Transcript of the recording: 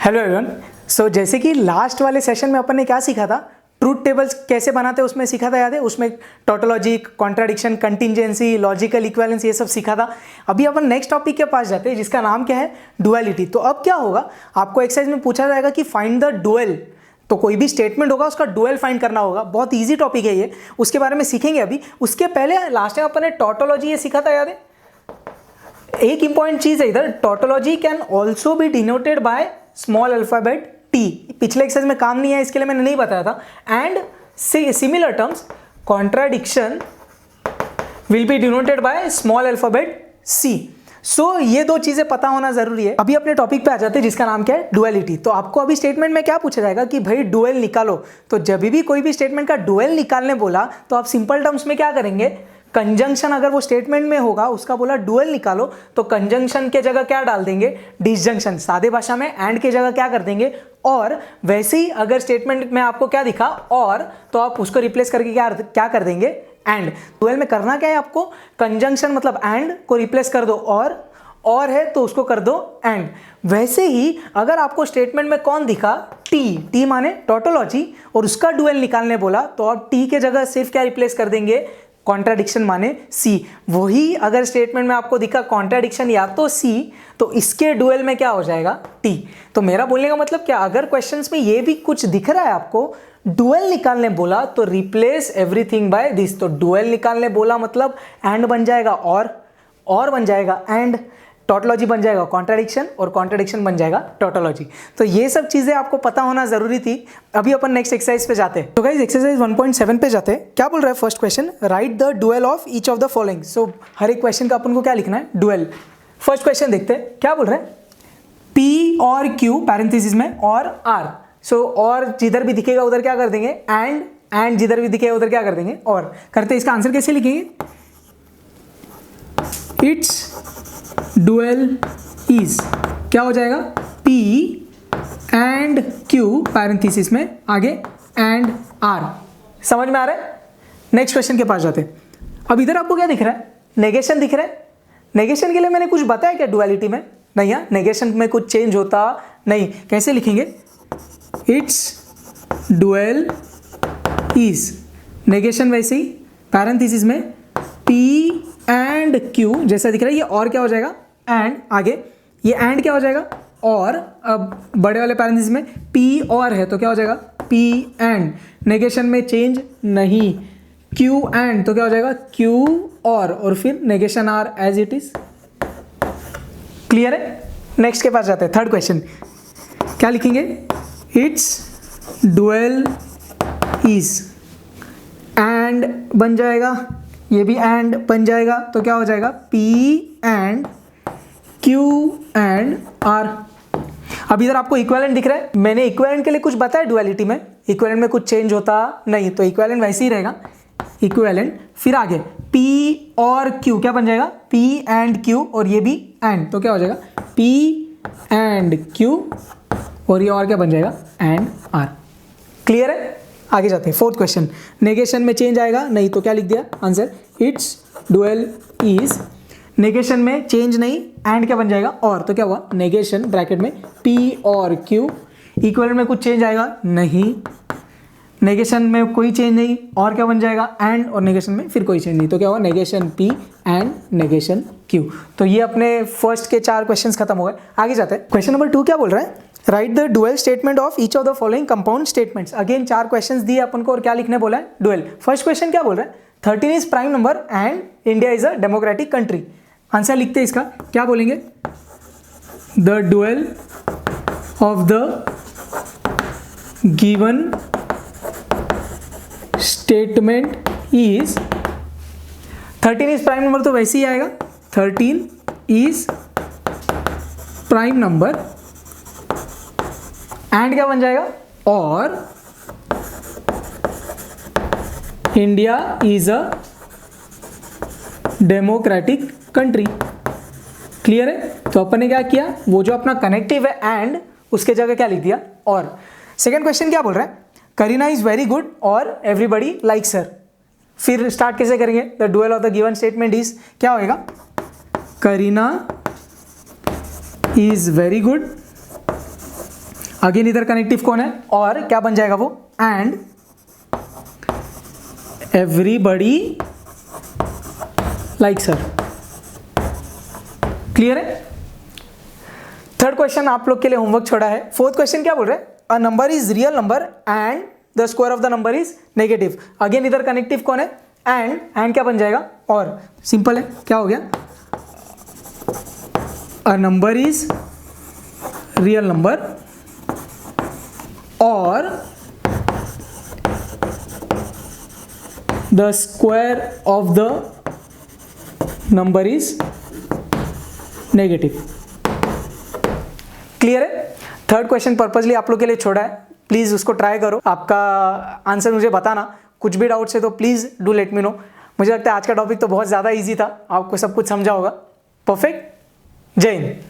Hello everyone. सो जैसे कि last वाले सेशन में अपन ने क्या सीखा था, ट्रूथ टेबल्स कैसे बनाते हैं उसमें सीखा था, याद है? उसमें tautology, contradiction, contingency, logical equivalence ये सब सीखा था। अभी अपन नेक्स्ट टॉपिक के पास जाते हैं जिसका नाम क्या है, डुअलिटी। तो अब क्या होगा, आपको एक्सरसाइज में पूछा जाएगा कि फाइंड द डुअल। तो कोई भी स्टेटमेंट होगा उसका डुअल फाइंड करना होगा। बहुत ईजी टॉपिक है ये, उसके बारे में सीखेंगे अभी। उसके पहले लास्ट टाइम अपन ने टोटोलॉजी ये सीखा था, याद है? एक इंपॉर्टेंट चीज है इधर, tautology can also be denoted by small alphabet T. पिछले एक्सरसाइज में काम नहीं है, इसके लिए मैंने नहीं बताया था। And similar terms, contradiction will be denoted by small alphabet C. So ये दो चीजें पता होना जरूरी है। अभी अपने टॉपिक पे आ जाते हैं जिसका नाम क्या है, डुअलिटी। तो आपको अभी स्टेटमेंट में क्या पूछा जाएगा कि भाई डुअल निकालो। तो जब भी कोई भी स्टेटमेंट का डुअल निकालने बोला तो आप सिंपल टर्म्स में क्या करेंगे, कंजंक्शन अगर वो स्टेटमेंट में होगा, उसका बोला डुअल निकालो, तो कंजंक्शन के जगह क्या डाल देंगे, डिसजंक्शन। सादे भाषा में एंड के जगह क्या कर देंगे, और। वैसे ही अगर स्टेटमेंट में आपको क्या दिखा, और, तो आप उसको रिप्लेस करके क्या कर देंगे, एंड। डुअल में करना क्या है आपको, कंजंक्शन मतलब एंड को रिप्लेस कर दो और है तो उसको कर दो एंड। वैसे ही अगर आपको स्टेटमेंट में कौन दिखा, टी माने टोटोलॉजी, और उसका डुअल निकालने बोला तो आप टी के जगह सिर्फ क्या रिप्लेस कर देंगे, कॉन्ट्राडिक्शन माने सी। वही अगर स्टेटमेंट में आपको दिखा कॉन्ट्राडिक्शन या तो सी, तो इसके डुअल में क्या हो जाएगा, टी। तो मेरा बोलने का मतलब क्या, अगर क्वेश्चंस में ये भी कुछ दिख रहा है आपको, डुअल निकालने बोला तो रिप्लेस एवरीथिंग बाय दिस। तो डुअल निकालने बोला मतलब एंड बन जाएगा और बन जाएगा एंड, टोटोलॉजी बन जाएगा कॉन्ट्राडिक्शन, और कॉन्ट्राडिक्शन बन जाएगा टोटोलॉजी। तो ये सब चीजें आपको पता होना जरूरी थी। अभी अपन नेक्स्ट एक्सरसाइज पे जाते हैं। तो गाइस एक्सरसाइज 1.7 पे जाते हैं। क्या बोल रहा है first question, right the dual of each of the following. So हर एक क्वेश्चन का अपन को क्या लिखना है, डुअल। फर्स्ट क्वेश्चन देखते हैं क्या बोल रहा है, पी और क्यू पैरेंथेसिस में और आर। सो और जिधर भी दिखेगा उधर क्या कर देंगे, एंड जिधर भी दिखेगा उधर क्या कर देंगे, और। करते हैं, इसका आंसर कैसे लिखेंगे, इट्स डुअल इज, क्या हो जाएगा, P एंड Q पैरेंथेसिस में आगे एंड R। समझ में आ रहा है? नेक्स्ट क्वेश्चन के पास जाते हैं। अब इधर आपको क्या दिख रहा है, नेगेशन दिख रहा है। नेगेशन के लिए मैंने कुछ बताया क्या डुअलिटी में, नहीं है। नेगेशन में कुछ चेंज होता नहीं। कैसे लिखेंगे, इट्स डुअल इज, नेगेशन वैसे ही पैरेंथेसिस में P एंड Q जैसा दिख रहा है, ये और क्या हो जाएगा, एंड। आगे ये एंड क्या हो जाएगा, और। अब बड़े वाले पैरेंथेसिस में P और है तो क्या हो जाएगा, P एंड। नेगेशन में चेंज नहीं, Q एंड तो क्या हो जाएगा, Q और फिर negation R as it is. Clear है? नेक्स्ट के पास जाते हैं, थर्ड क्वेश्चन। क्या लिखेंगे, इट्स डुअल इज, एंड बन जाएगा, ये भी एंड बन जाएगा, तो क्या हो जाएगा, P and Q and R। अब इधर आपको इक्विवेलेंट दिख रहा है। मैंने इक्विवेलेंट के लिए कुछ बताया डुअलिटी में, इक्विवेलेंट में कुछ चेंज होता नहीं, तो इक्विवेलेंट वैसे ही रहेगा, इक्विवेलेंट। फिर आगे P और Q क्या बन जाएगा, P एंड Q, और ये भी एंड, तो क्या हो जाएगा, P एंड Q, और ये और क्या बन जाएगा, एंड R। क्लियर है? आगे जाते हैं, फोर्थ क्वेश्चन। नेगेशन में चेंज आएगा नहीं तो क्या लिख दिया answer, it's dual is. Negation में चेंज नहीं, एंड क्या बन जाएगा, और, तो क्या हुआ, नेगेशन ब्रैकेट में P और Q। इक्विवेलेंट में कुछ चेंज आएगा नहीं, नेगेशन में कोई चेंज नहीं, और क्या बन जाएगा, एंड, और नेगेशन में फिर कोई चेंज नहीं, तो क्या हुआ, negation P and negation Q। तो ये अपने फर्स्ट के 4 क्वेश्चंस खत्म हो गए। आगे जाते हैं, क्वेश्चन नंबर 2 क्या बोल रहा है, right the dual statement of each of the following compound statements. Again 4 questions दिए अपन को, और क्या लिखने बोला है, डुअल। फर्स्ट क्वेश्चन क्या बोल रहा है, 13 is prime number and India is a democratic country. Answer लिखते हैं इसका, क्या बोलेंगे, the dual of the given statement is, 13 is prime number तो वैसे ही आएगा, 13 इज प्राइम नंबर, एंड क्या बन जाएगा, और India is a democratic country. Clear है? तो अपन ने क्या किया, वो जो अपना कनेक्टिव है एंड, उसके जगह क्या लिख दिया, और। सेकंड क्वेश्चन क्या बोल रहा है, करीना इज वेरी गुड और एवरीबडी लाइक्स हर। फिर स्टार्ट कैसे करेंगे, the dual of the given statement is, क्या होएगा, Kareena is very good again इधर कनेक्टिव कौन है, और क्या बन जाएगा वो, and everybody like sir. Clear है। थर्ड क्वेश्चन आप लोग के लिए होमवर्क छोड़ा है। फोर्थ क्वेश्चन क्या बोल रहे हैं, अ number is real number and the square of the number is negative. Again इधर कनेक्टिव कौन है, एंड क्या बन जाएगा, और सिंपल है, क्या हो गया, a number is real number और the square of the number is negative. Clear है। थर्ड क्वेश्चन पर्पजली आप लोग के लिए छोड़ा है, प्लीज उसको ट्राई करो, आपका आंसर मुझे बताना। कुछ भी डाउट्स है तो please do let me know. मुझे लगता है आज का टॉपिक तो बहुत ज़्यादा इजी था, आपको सब कुछ समझा होगा। परफेक्ट। जय हिंद।